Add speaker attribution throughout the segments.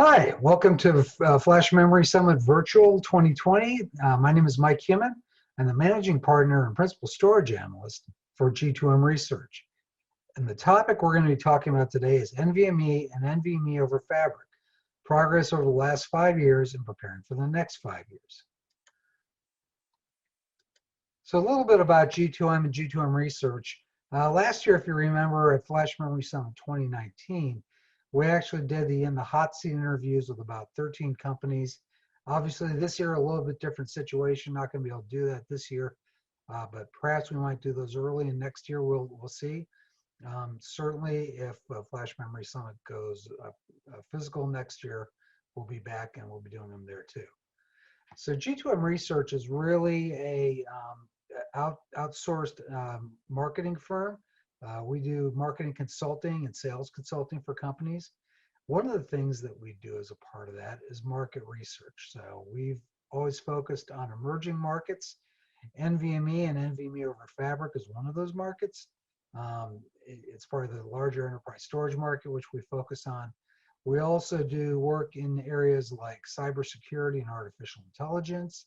Speaker 1: Hi, welcome to Flash Memory Summit Virtual 2020. My name is Mike Human. I'm the managing partner and principal storage analyst for G2M Research. And the topic we're going to be talking about today is NVMe and NVMe over Fabric, progress over the last 5 years and preparing for the next 5 years. So a little bit about G2M and G2M Research. Last year, if you remember, at Flash Memory Summit 2019, we actually did in the hot seat interviews with about 13 companies. Obviously, this year, a little bit different situation. Not going to be able to do that this year, but perhaps we might do those early, and next year we'll see. Certainly, if Flash Memory Summit goes physical next year, we'll be back and we'll be doing them there too. So G2M Research is really a outsourced marketing firm. We do marketing consulting and sales consulting for companies. One of the things that we do as a part of that is market research. So we've always focused on emerging markets. NVMe and NVMe over Fabric is one of those markets. It's part of the larger enterprise storage market, which we focus on. We also do work in areas like cybersecurity and artificial intelligence,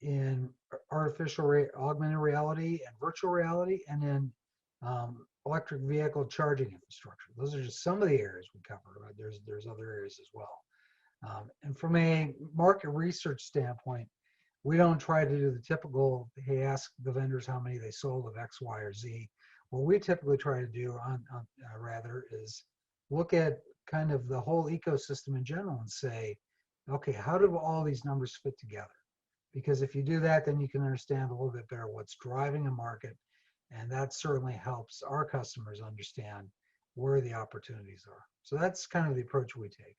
Speaker 1: in augmented reality and virtual reality, and in electric vehicle charging infrastructure. Those are just some of the areas we cover. Right? There's other areas as well. And from a market research standpoint, we don't try to do the typical, hey, ask the vendors how many they sold of X, Y, or Z. What we typically try to do rather is look at kind of the whole ecosystem in general and say, okay, how do all these numbers fit together? Because if you do that, then you can understand a little bit better what's driving a market. And that certainly helps our customers understand where the opportunities are. So that's kind of the approach we take.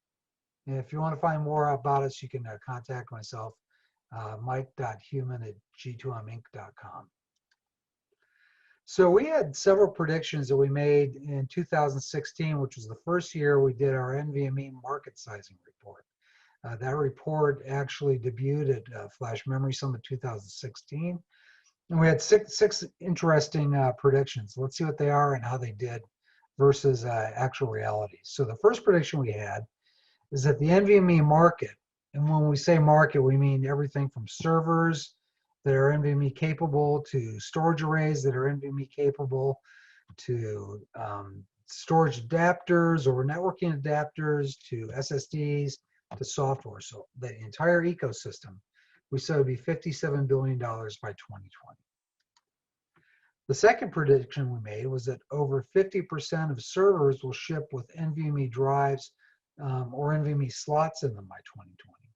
Speaker 1: And if you want to find more about us, you can contact myself, mike.human@g2minc.com. So we had several predictions that we made in 2016, which was the first year we did our NVMe market sizing report. That report actually debuted at Flash Memory Summit 2016. And we had six interesting predictions. Let's see what they are and how they did versus actual reality. So the first prediction we had is that the NVMe market, and when we say market, we mean everything from servers that are NVMe capable to storage arrays that are NVMe capable to storage adapters or networking adapters to SSDs to software. So the entire ecosystem, we said would be $57 billion by 2020. The second prediction we made was that over 50% of servers will ship with NVMe drives or NVMe slots in them by 2020.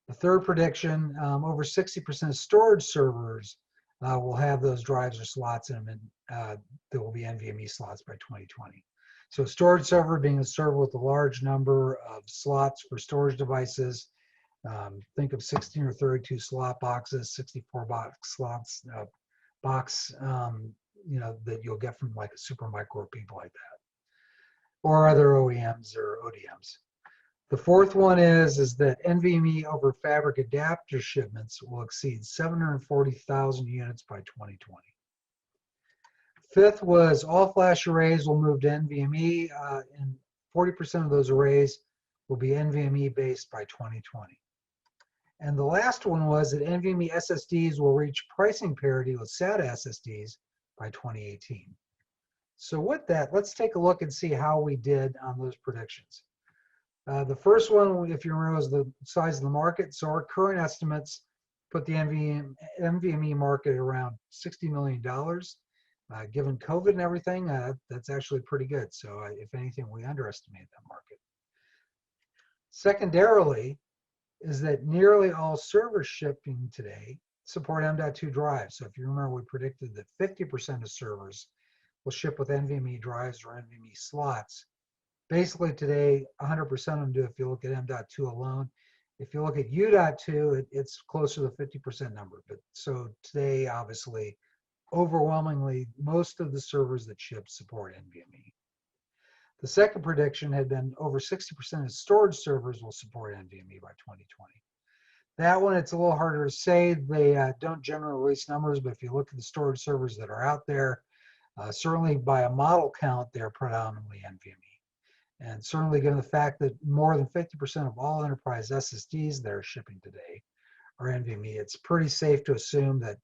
Speaker 1: The third prediction, over 60% of storage servers will have those drives or slots in them, and there will be NVMe slots by 2020. So a storage server being a server with a large number of slots for storage devices. Think of 16 or 32 slot boxes, 64 box slots, that you'll get from like a Supermicro or people like that, or other OEMs or ODMs. The fourth one is that NVMe over Fabric adapter shipments will exceed 740,000 units by 2020. Fifth was all flash arrays will move to NVMe, and 40% of those arrays will be NVMe based by 2020. And the last one was that NVMe SSDs will reach pricing parity with SATA SSDs by 2018. So with that, let's take a look and see how we did on those predictions. The first one, if you remember, was the size of the market. So our current estimates put the NVMe market at around $60 million. Given COVID and everything, that's actually pretty good. So if anything, we underestimated that market. Secondarily, is that nearly all servers shipping today support M.2 drives. So if you remember, we predicted that 50% of servers will ship with NVMe drives or NVMe slots. Basically today, 100% of them do if you look at M.2 alone. If you look at U.2, it's closer to the 50% number. But so today, obviously, overwhelmingly, most of the servers that ship support NVMe. The second prediction had been over 60% of storage servers will support NVMe by 2020. That one, it's a little harder to say. They don't generally release numbers, but if you look at the storage servers that are out there, certainly by a model count, they're predominantly NVMe. And certainly given the fact that more than 50% of all enterprise SSDs that are shipping today are NVMe, it's pretty safe to assume that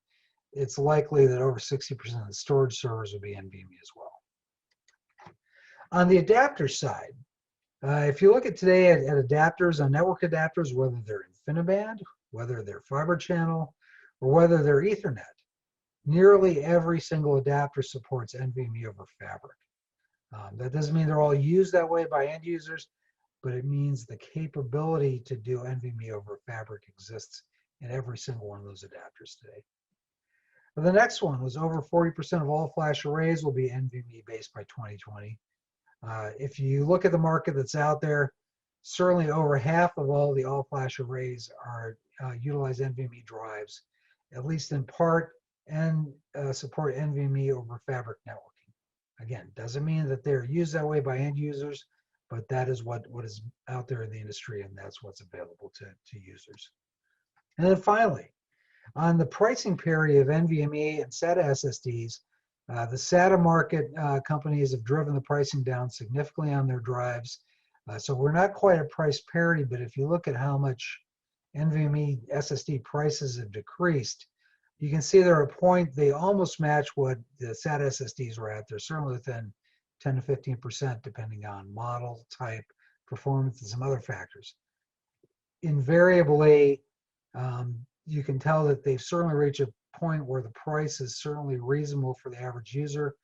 Speaker 1: it's likely that over 60% of the storage servers will be NVMe as well. On the adapter side, if you look at today at adapters, on network adapters, whether they're InfiniBand, whether they're fiber channel, or whether they're Ethernet, nearly every single adapter supports NVMe over Fabric. That doesn't mean they're all used that way by end users, but it means the capability to do NVMe over Fabric exists in every single one of those adapters today. Well, the next one was over 40% of all flash arrays will be NVMe based by 2020. If you look at the market that's out there, certainly over half of all the all-flash arrays are utilize NVMe drives, at least in part, and support NVMe over Fabric networking. Again, doesn't mean that they're used that way by end users, but that is what is out there in the industry, and that's what's available to users. And then finally, on the pricing parity of NVMe and SATA SSDs, the SATA market companies have driven the pricing down significantly on their drives. So we're not quite at price parity, but if you look at how much NVMe SSD prices have decreased, you can see they're at a point they almost match what the SATA SSDs were at. They're certainly within 10 to 15%, depending on model, type, performance, and some other factors. Invariably, you can tell that they've certainly reached a point where the price is certainly reasonable for the average user,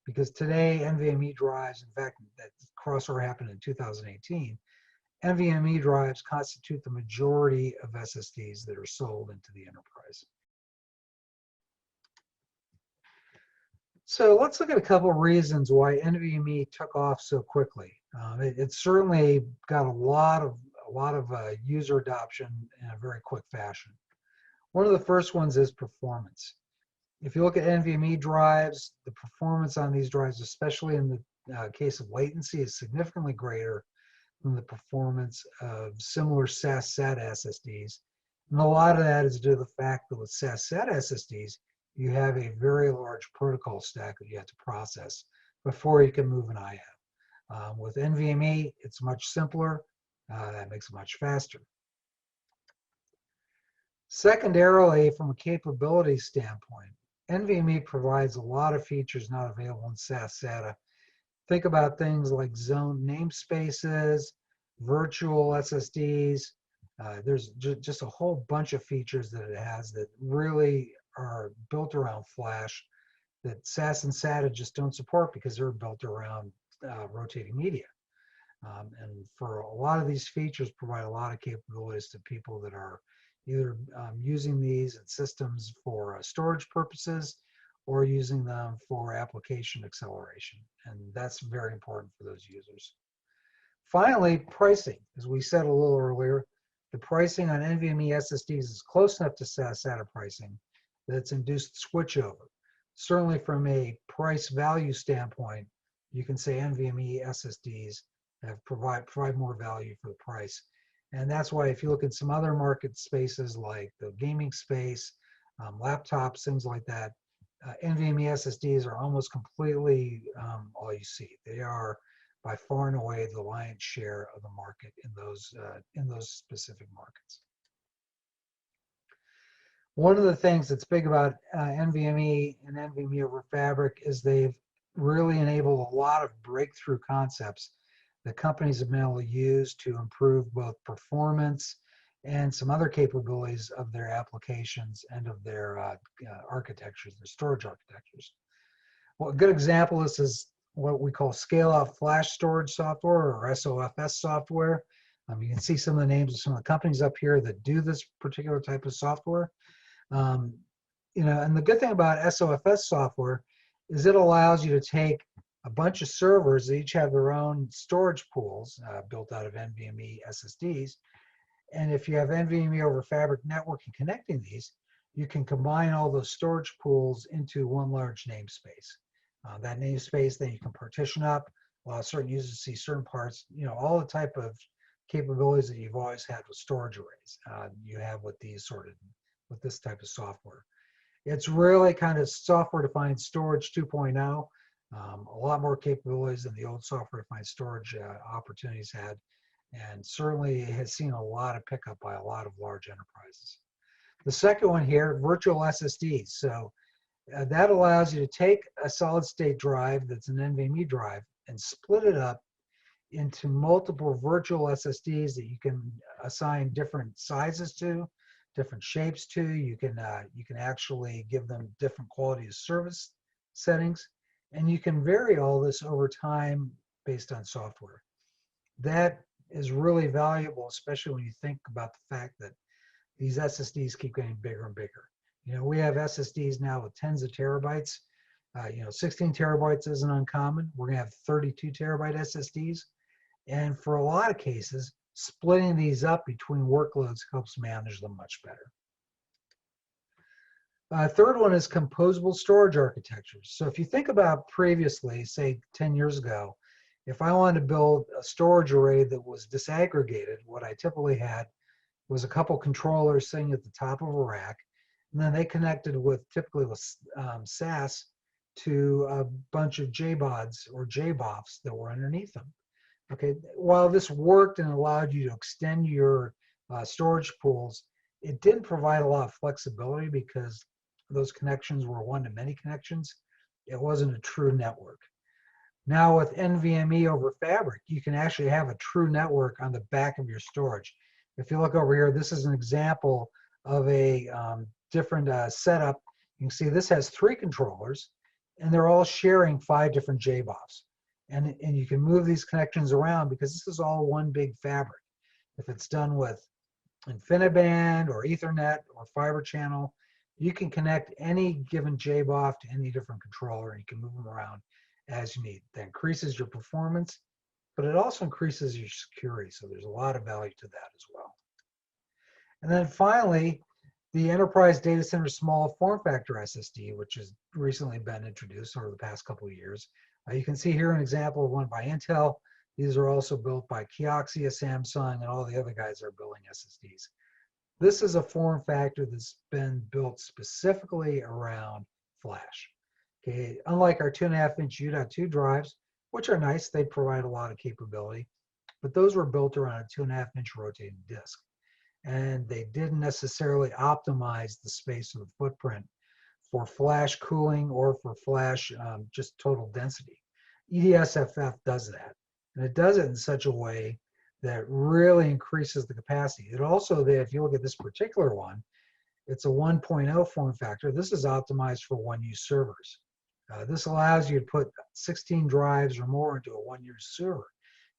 Speaker 1: because today NVMe drives, in fact, that crossover happened in 2018, NVMe drives constitute the majority of SSDs that are sold into the enterprise. So let's look at a couple of reasons why NVMe took off so quickly. It certainly got a lot of user adoption in a very quick fashion. One of the first ones is performance. If you look at NVMe drives, the performance on these drives, especially in the case of latency, is significantly greater than the performance of similar SAS SATA SSDs. And a lot of that is due to the fact that with SAS SATA SSDs, you have a very large protocol stack that you have to process before you can move an IO. With NVMe, it's much simpler. That makes it much faster. Secondarily, from a capability standpoint, NVMe provides a lot of features not available in SAS SATA. Think about things like zone namespaces, virtual SSDs. There's just a whole bunch of features that it has that really are built around flash that SAS and SATA just don't support because they're built around rotating media. And for a lot of these features provide a lot of capabilities to people that are either using these in systems for storage purposes or using them for application acceleration. And that's very important for those users. Finally, pricing. As we said a little earlier, the pricing on NVMe SSDs is close enough to SAS SATA pricing that it's induced switchover. Certainly from a price value standpoint, you can say NVMe SSDs provide more value for the price. And that's why if you look at some other market spaces like the gaming space, laptops, things like that, NVMe SSDs are almost completely all you see. They are by far and away the lion's share of the market in those specific markets. One of the things that's big about NVMe and NVMe over Fabric is they've really enabled a lot of breakthrough concepts that companies have been able to use to improve both performance and some other capabilities of their applications and of their architectures, their storage architectures. Well, a good example of this is what we call scale-out flash storage software, or SOFS software. You can see some of the names of some of the companies up here that do this particular type of software. And the good thing about SOFS software is it allows you to take a bunch of servers that each have their own storage pools built out of NVMe SSDs. And if you have NVMe over Fabric networking connecting these, you can combine all those storage pools into one large namespace. That namespace, then you can partition up, allow certain users to see certain parts, all the type of capabilities that you've always had with storage arrays. You have with with this type of software. It's really kind of software-defined storage 2.0. A lot more capabilities than the old software-defined storage opportunities had, and certainly has seen a lot of pickup by a lot of large enterprises. The second one here, virtual SSDs. So that allows you to take a solid-state drive that's an NVMe drive and split it up into multiple virtual SSDs that you can assign different sizes to, different shapes to. You can actually give them different quality of service settings, and you can vary all this over time based on software. That is really valuable, especially when you think about the fact that these SSDs keep getting bigger and bigger. We have SSDs now with tens of terabytes. 16 terabytes isn't uncommon. We're going to have 32 terabyte SSDs. And for a lot of cases, splitting these up between workloads helps manage them much better. Third one is composable storage architectures. So if you think about previously, say 10 years ago, if I wanted to build a storage array that was disaggregated, what I typically had was a couple controllers sitting at the top of a rack, and then they connected typically with SAS to a bunch of JBODs or JBOFs that were underneath them. Okay, while this worked and allowed you to extend your storage pools, it didn't provide a lot of flexibility because those connections were one-to-many connections. It wasn't a true network. Now with NVMe over Fabric, you can actually have a true network on the back of your storage. If you look over here, this is an example of a different setup. You can see this has 3 controllers, and they're all sharing 5 different JBOFs. And you can move these connections around because this is all one big fabric. If it's done with InfiniBand or Ethernet or fiber channel, you can connect any given JBOF to any different controller, and you can move them around as you need. That increases your performance, but it also increases your security. So there's a lot of value to that as well. And then finally, the enterprise data center small form factor SSD, which has recently been introduced over the past couple of years. You can see here an example of one by Intel. These are also built by Kioxia, Samsung, and all the other guys that are building SSDs. This is a form factor that's been built specifically around flash. Okay, unlike our 2.5-inch U.2 drives, which are nice, they provide a lot of capability, but those were built around a 2.5-inch rotating disk. And they didn't necessarily optimize the space of the footprint for flash cooling or for flash just total density. ESDFF does that. And it does it in such a way that really increases the capacity. It also, if you look at this particular one, it's a 1.0 form factor. This is optimized for one-use servers. This allows you to put 16 drives or more into a one-use server.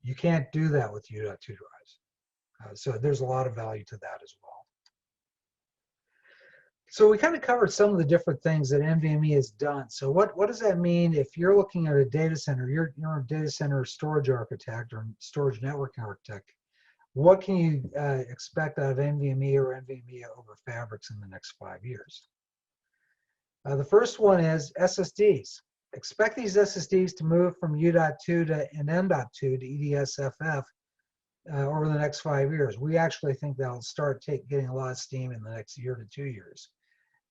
Speaker 1: You can't do that with U.2 drives. So there's a lot of value to that as well. So we kind of covered some of the different things that NVMe has done. So what does that mean if you're looking at a data center, you're a data center storage architect or storage network architect, what can you expect out of NVMe or NVMe over Fabrics in the next 5 years? The first one is SSDs. Expect these SSDs to move from U.2 and M.2 to ESDFF over the next 5 years. We actually think that'll start getting a lot of steam in the next year to 2 years.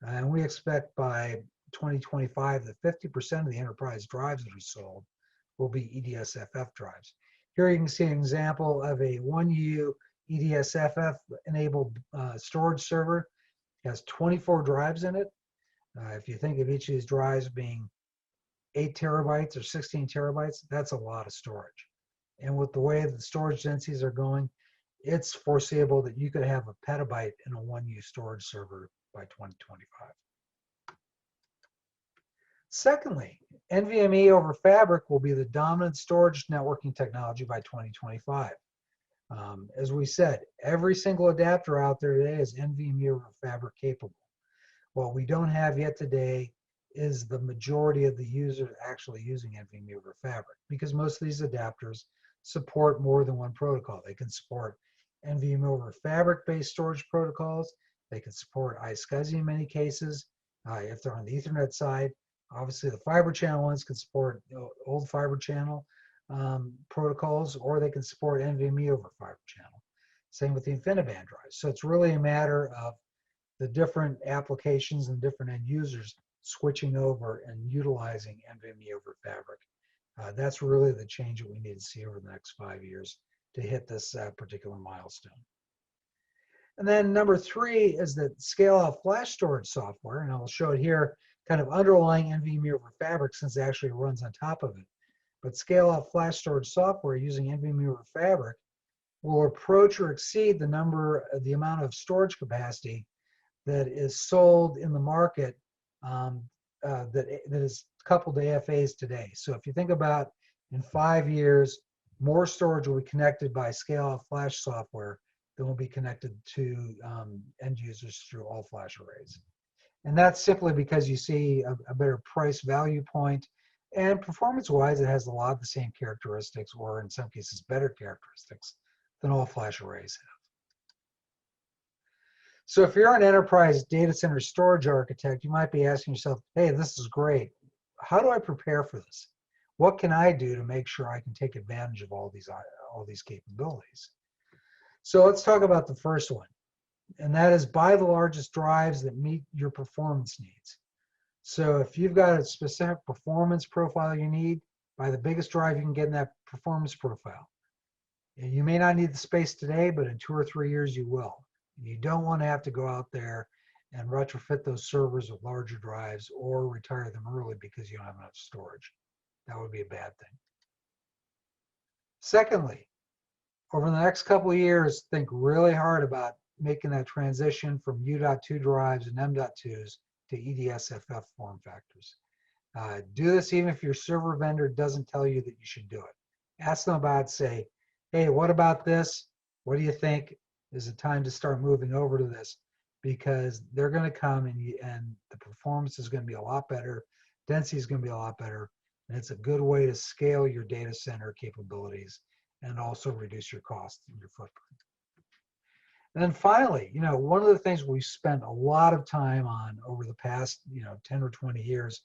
Speaker 1: And we expect by 2025 that 50% of the enterprise drives that are sold will be ESDFF drives. Here you can see an example of a 1U ESDFF enabled storage server. It has 24 drives in it. If you think of each of these drives being 8 terabytes or 16 terabytes, that's a lot of storage. And with the way that the storage densities are going, it's foreseeable that you could have a petabyte in a 1U storage server by 2025. Secondly, NVMe over Fabric will be the dominant storage networking technology by 2025. As we said, every single adapter out there today is NVMe over Fabric capable. What we don't have yet today is the majority of the users actually using NVMe over Fabric, because most of these adapters support more than one protocol. They can support NVMe over Fabric-based storage protocols. They can support iSCSI in many cases. If they're on the Ethernet side, obviously the fiber channel ones can support old fiber channel protocols, or they can support NVMe over fiber channel. Same with the InfiniBand drives. So it's really a matter of the different applications and different end users switching over and utilizing NVMe over Fabric. That's really the change that we need to see over the next 5 years to hit this particular milestone. And then number 3 is that scale-out flash storage software, and I'll show it here, kind of underlying NVMe over Fabric since it actually runs on top of it. But scale-out flash storage software using NVMe over Fabric will approach or exceed the amount of storage capacity that is sold in the market that is coupled to AFAs today. So if you think about in 5 years, more storage will be connected by scale-out flash software than will be connected to end users through all flash arrays. And that's simply because you see a better price value point, and performance-wise, it has a lot of the same characteristics, or in some cases, better characteristics than all flash arrays have. So if you're an enterprise data center storage architect, you might be asking yourself, hey, this is great. How do I prepare for this? What can I do to make sure I can take advantage of all these capabilities? So let's talk about the first one, and that is buy the largest drives that meet your performance needs. So if you've got a specific performance profile you need, buy the biggest drive you can get in that performance profile. And you may not need the space today, but in 2 or 3 years you will. You don't want to have to go out there and retrofit those servers with larger drives or retire them early because you don't have enough storage. That would be a bad thing. Secondly, over the next couple of years, think really hard about making that transition from U.2 drives and M.2s to ESDFF form factors. Do this even if your server vendor doesn't tell you that you should do it. Ask them about it, say, hey, what about this? What do you think? Is it time to start moving over to this? Because they're going to come and the performance is going to be a lot better, density is going to be a lot better, and it's a good way to scale your data center capabilities and also reduce your costs and your footprint. And then finally, one of the things we've spent a lot of time on over the past, 10 or 20 years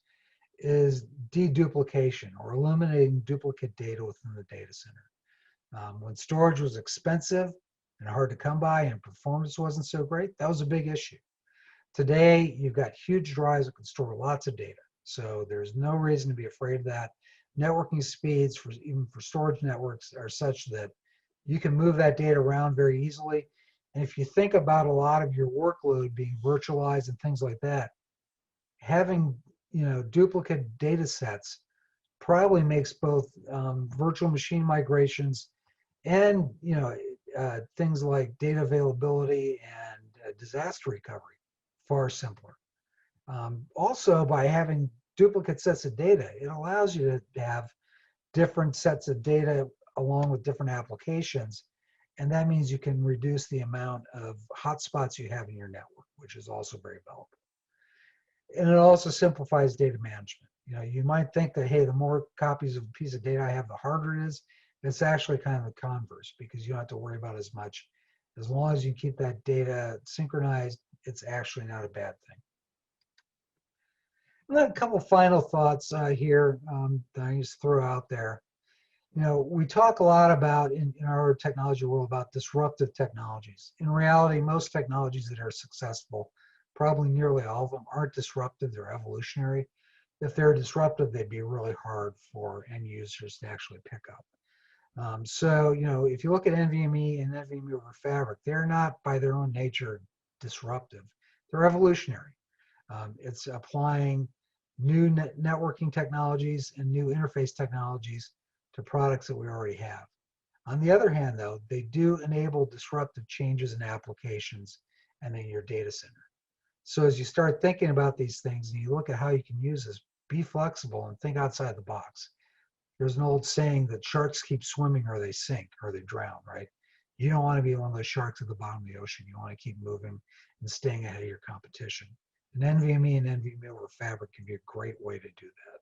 Speaker 1: is deduplication, or eliminating duplicate data within the data center. When storage was expensive and hard to come by and performance wasn't so great, that was a big issue. Today, you've got huge drives that can store lots of data. So there's no reason to be afraid of that. Networking speeds, even for storage networks, are such that you can move that data around very easily. And if you think about a lot of your workload being virtualized and things like that, having duplicate data sets probably makes both virtual machine migrations and things like data availability and disaster recovery far simpler. Also, by having duplicate sets of data, it allows you to have different sets of data along with different applications, and that means you can reduce the amount of hotspots you have in your network, which is also very valuable. And it also simplifies data management. You might think that, hey, the more copies of a piece of data I have, the harder it is. It's actually kind of the converse, because you don't have to worry about as much. As long as you keep that data synchronized, it's actually not a bad thing. And then a couple final thoughts here that I just throw out there. We talk a lot about in our technology world about disruptive technologies. In reality, most technologies that are successful, probably nearly all of them, aren't disruptive, they're evolutionary. If they're disruptive, they'd be really hard for end users to actually pick up. So, if you look at NVMe and NVMe over Fabric, they're not by their own nature disruptive. They're evolutionary. It's applying new networking technologies and new interface technologies to products that we already have. On the other hand, though, they do enable disruptive changes in applications and in your data center. So as you start thinking about these things and you look at how you can use this, be flexible and think outside the box. There's an old saying that sharks keep swimming or they sink or they drown, right? You don't want to be one of those sharks at the bottom of the ocean. You want to keep moving and staying ahead of your competition. And NVMe and NVMe over Fabric can be a great way to do that.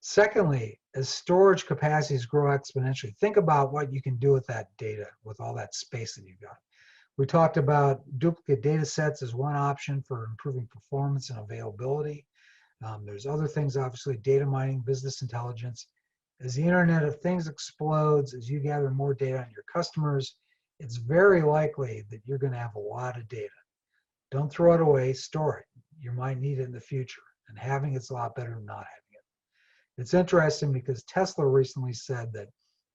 Speaker 1: Secondly, as storage capacities grow exponentially, think about what you can do with that data, with all that space that you've got. We talked about duplicate data sets as one option for improving performance and availability. There's other things, obviously, data mining, business intelligence. As the Internet of Things explodes, as you gather more data on your customers, it's very likely that you're going to have a lot of data. Don't throw it away, store it. You might need it in the future. And having it's a lot better than not having it. It's interesting because Tesla recently said that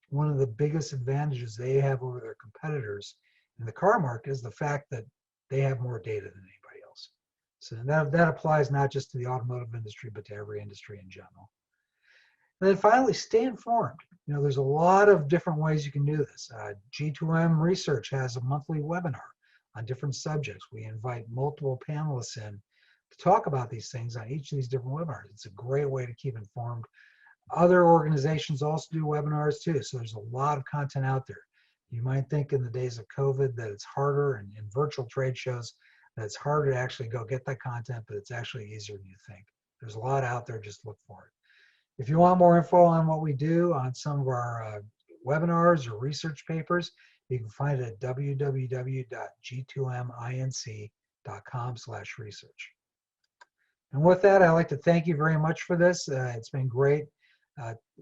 Speaker 1: one of the biggest advantages they have over their competitors in the car market is the fact that they have more data than anybody else. So that applies not just to the automotive industry, but to every industry in general. And then finally, stay informed. There's a lot of different ways you can do this. G2M Research has a monthly webinar on different subjects. We invite multiple panelists in to talk about these things on each of these different webinars. It's a great way to keep informed. Other organizations also do webinars too, so there's a lot of content out there. You might think in the days of COVID that it's harder, and in virtual trade shows that it's harder to actually go get that content, but it's actually easier than you think. There's a lot out there, just look for it. If you want more info on what we do on some of our webinars or research papers, you can find it at www.g2minc.com/research. And with that, I'd like to thank you very much for this. It's been great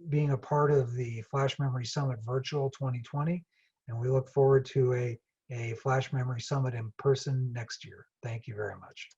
Speaker 1: being a part of the Flash Memory Summit Virtual 2020, and we look forward to a Flash Memory Summit in person next year. Thank you very much.